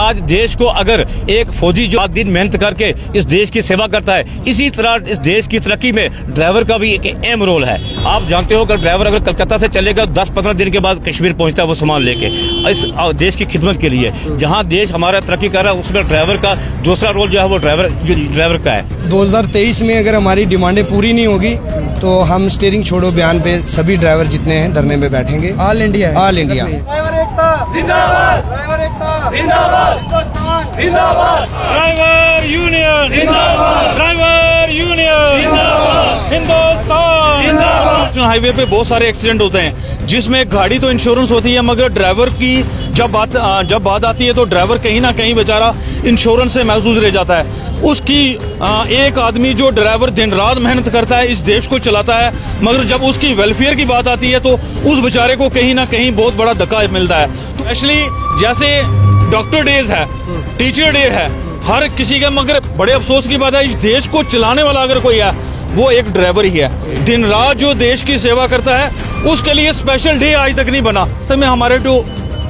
आज देश को अगर एक फौजी जो दिन मेहनत करके इस देश की सेवा करता है, इसी तरह इस देश की तरक्की में ड्राइवर का भी एक अहम रोल है। आप जानते हो कि ड्राइवर अगर कलकत्ता से चलेगा 10-15 दिन के बाद कश्मीर पहुंचता है वो सामान लेके इस देश की खिदमत के लिए। जहां देश हमारा तरक्की कर रहा है उसमें ड्राइवर का दूसरा रोल जो है वो ड्राइवर का है। 2023 में अगर हमारी डिमांडें पूरी नहीं होगी तो हम स्टीयरिंग छोड़ो बयान पे सभी ड्राइवर जितने हैं धरने में बैठेंगे। ऑल इंडिया ड्राइवर एकता जिंदाबाद, ड्राइवर एकता जिंदाबाद, हिंदुस्तान जिंदाबाद, ड्राइवर यूनियन जिंदाबाद, ड्राइवर यूनियन जिंदाबाद, हिंदुस्तान जिंदाबाद। नेशनल हाईवे पे बहुत सारे एक्सीडेंट होते हैं जिसमें गाड़ी तो इंश्योरेंस होती है, मगर ड्राइवर की जब बात आती है तो ड्राइवर कहीं ना कहीं बेचारा इंश्योरेंस से महसूस रह जाता है। उसकी एक आदमी जो ड्राइवर दिन रात मेहनत करता है, इस देश को चलाता है, मगर जब उसकी वेलफेयर की बात आती है तो उस बेचारे को कहीं ना कहीं बहुत बड़ा धक्का मिलता है। तो एक्चुअली जैसे डॉक्टर डेज है, टीचर डे है, हर किसी का, मगर बड़े अफसोस की बात है इस देश को चलाने वाला अगर कोई है वो एक ड्राइवर ही है। दिन रात जो देश की सेवा करता है उसके लिए स्पेशल डे आज तक नहीं बना। तो में हमारे तो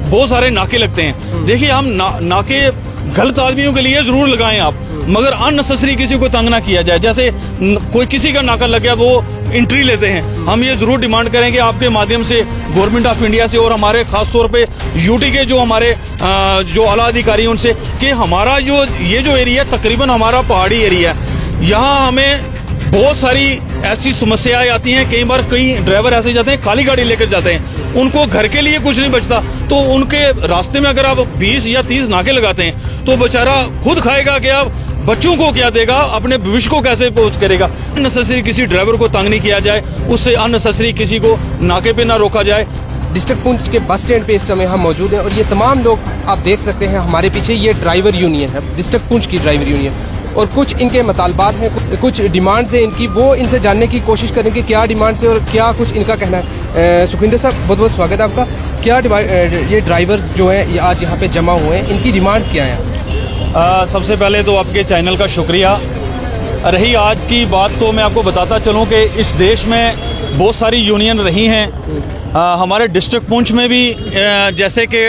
बहुत सारे नाके लगते हैं। देखिए हम नाके गलत आदमियों के लिए जरूर लगाएं आप, मगर अननेसेसरी किसी को तंग ना किया जाए। जैसे कोई किसी का नाका लग गया वो एंट्री लेते हैं। हम ये जरूर डिमांड करेंगे आपके माध्यम से गवर्नमेंट ऑफ इंडिया से और हमारे खास तौर पे यूटी के जो हमारे जो आला अधिकारी उनसे कि हमारा जो ये जो एरिया तकरीबन हमारा पहाड़ी एरिया है, यहाँ हमें बहुत सारी ऐसी समस्याएं आती हैं। कई बार कई ड्राइवर ऐसे जाते हैं खाली गाड़ी लेकर जाते हैं, उनको घर के लिए कुछ नहीं बचता, तो उनके रास्ते में अगर आप 20 या 30 नाके लगाते हैं तो बेचारा खुद खाएगा क्या, बच्चों को क्या देगा, अपने भविष्य को कैसे पोस्ट करेगा। अननेसेसरी किसी ड्राइवर को तंग नहीं किया जाए, उससे अननेसेसरी किसी को नाके पे ना रोका जाए। डिस्ट्रिक्ट पुंछ के बस स्टैंड पे इस समय हम मौजूद हैं और ये तमाम लोग आप देख सकते हैं हमारे पीछे, ये ड्राइवर यूनियन है, डिस्ट्रिक्ट पुंछ की ड्राइवर यूनियन, और कुछ इनके मुतालबात हैं, कुछ डिमांड्स हैं इनकी, वो इनसे जानने की कोशिश करेंगे क्या डिमांड्स है और क्या कुछ इनका कहना है। सुखविंदर साहब बहुत बहुत स्वागत है आपका। क्या ये ड्राइवर्स जो हैं ये आज यहाँ पे जमा हुए हैं, इनकी डिमांड्स क्या हैं? सबसे पहले तो आपके चैनल का शुक्रिया। रही आज की बात तो मैं आपको बताता चलूँ कि इस देश में बहुत सारी यूनियन रही हैं। हमारे डिस्ट्रिक्ट पुंछ में भी जैसे कि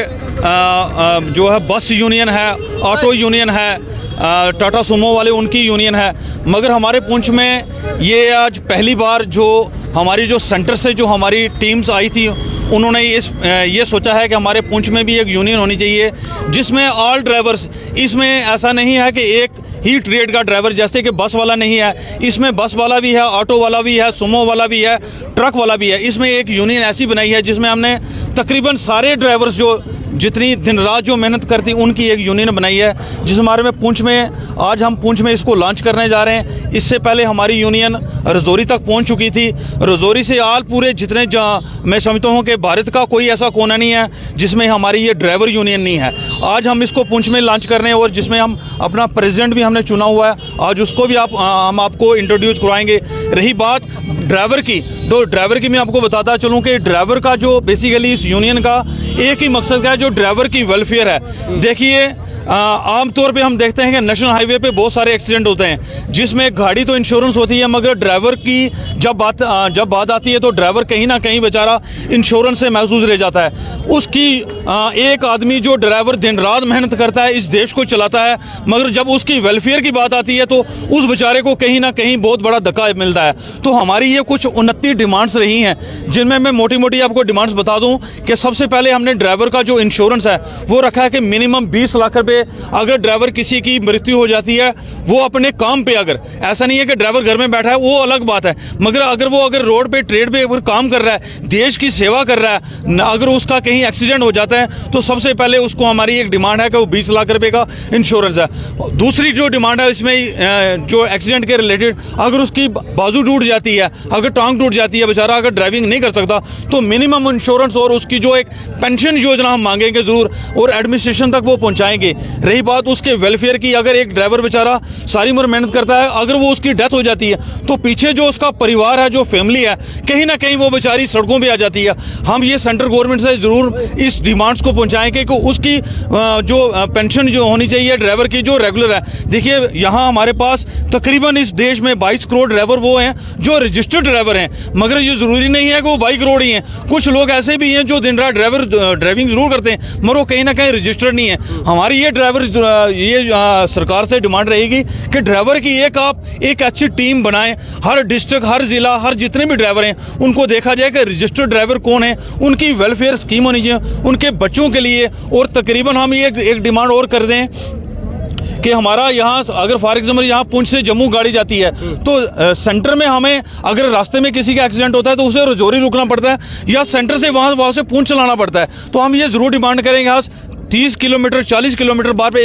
जो है बस यूनियन है, ऑटो यूनियन है, टाटा सुमो वाले उनकी यूनियन है, मगर हमारे पुंछ में ये आज पहली बार जो हमारी जो सेंटर से जो हमारी टीम्स आई थी उन्होंने ये सोचा है कि हमारे पुंछ में भी एक यूनियन होनी चाहिए जिसमें ऑल ड्राइवर्स, इसमें ऐसा नहीं है कि एक ही ट्रेड का ड्राइवर, जैसे कि बस वाला नहीं है, इसमें बस वाला भी है, ऑटो वाला भी है, सुमो वाला भी है, ट्रक वाला भी है। इसमें एक यूनियन ऐसी बनाई है जिसमें हमने तकरीबन सारे ड्राइवर्स जो जितनी दिन रात जो मेहनत करती उनकी एक यूनियन बनाई है, जिस हमारे में पुंछ में आज हम पुंछ में इसको लॉन्च करने जा रहे हैं। इससे पहले हमारी यूनियन रजौरी तक पहुंच चुकी थी। रजौरी से आल पूरे जितने मैं समझता हूं कि भारत का कोई ऐसा कोना नहीं है जिसमें हमारी ये ड्राइवर यूनियन नहीं है। आज हम इसको पुंछ में लॉन्च कर रहे हैं और जिसमें हम अपना प्रेसिडेंट भी हमने चुना हुआ है, आज उसको भी हम आपको इंट्रोड्यूस करवाएंगे। रही बात ड्राइवर की, तो ड्राइवर की मैं आपको बताता चलूँ कि ड्राइवर का जो बेसिकली इस यूनियन का एक ही मकसद है, जो ड्राइवर की वेलफेयर है। देखिए आमतौर पे हम देखते हैं कि नेशनल हाईवे पे बहुत सारे एक्सीडेंट होते हैं जिसमें गाड़ी तो इंश्योरेंस होती है, मगर ड्राइवर की जब बात आती है तो ड्राइवर कहीं ना कहीं बेचारा इंश्योरेंस से महसूस रह जाता है। उसकी एक आदमी जो ड्राइवर दिन रात मेहनत करता है, इस देश को चलाता है, मगर जब उसकी वेलफेयर की बात आती है तो उस बेचारे को कहीं ना कहीं बहुत बड़ा धक्का मिलता है। तो हमारी ये कुछ 29 डिमांड्स रही हैं जिनमें मैं मोटी मोटी आपको डिमांड्स बता दूं कि सबसे पहले हमने ड्राइवर का जो इंश्योरेंस है वो रखा है कि मिनिमम 20 लाख रुपए अगर ड्राइवर किसी की मृत्यु हो जाती है, वो अपने काम पे, अगर ऐसा नहीं है कि ड्राइवर घर में बैठा है वो अलग बात है, मगर अगर रोड पे ट्रेड पे अगर काम कर रहा है, देश की सेवा कर रहा है, अगर उसका कहीं एक्सीडेंट हो जाता है तो सबसे पहले उसको हमारी एक डिमांड है कि वो 20 लाख रुपए का इंश्योरेंस है। दूसरी जो डिमांड है इसमें जो एक्सीडेंट के रिलेटेड, अगर उसकी बाजू टूट जाती है, अगर टांग टूट जाती है, बेचारा अगर ड्राइविंग नहीं कर सकता, तो मिनिमम इंश्योरेंस और उसकी जो एक पेंशन योजना हम मांगेंगे जरूर और एडमिनिस्ट्रेशन तक वो पहुंचाएंगे। रही बात उसके वेलफेयर की, अगर एक ड्राइवर बेचारा सारी उम्र मेहनत करता है, अगर वो उसकी डेथ हो जाती है तो पीछे जो उसका परिवार है, जो फैमिली है, कहीं ना कहीं वो बेचारी सड़कों पे आ जाती है। हम ये सेंट्रल गवर्नमेंट से जरूर इस डिमांड्स को पहुंचाएंगे कि उसकी जो पेंशन जो होनी चाहिए ड्राइवर की जो रेगुलर है। देखिए यहाँ हमारे पास तकरीबन इस देश में 22 करोड़ ड्राइवर वो हैं जो रजिस्टर्ड ड्राइवर हैं, मगर ये जरूरी नहीं है कि वो 22 करोड़ ही हैं। कुछ लोग ऐसे भी हैं जो दिन रात ड्राइविंग जरूर करते हैं, मगर वो कहीं ना कहीं रजिस्टर्ड नहीं है। हमारी ये ड्राइवर ये सरकार से डिमांड रहेगी कि ड्राइवर की एक अच्छी टीम बनाएं। हर डिस्ट्रिक्ट, हर जिला, हर जितने भी ड्राइवर हैं उनको देखा जाए कि रजिस्टर्ड ड्राइवर कौन है, उनकी वेलफेयर स्कीम होनी चाहिए उनके बच्चों के लिए। और तकरीबन हम ये एक डिमांड और कर दें कि हमारा यहाँ अगर फॉर एग्जाम्पल यहाँ पुंछ से जम्मू गाड़ी जाती है तो सेंटर में हमें अगर रास्ते में किसी का एक्सीडेंट होता है तो उसे रजौरी रुकना पड़ता है या सेंटर से वहां से पुंछ चलाना पड़ता है। तो हम ये जरूर डिमांड करेंगे आज 30 किलोमीटर 40 किलोमीटर बार पे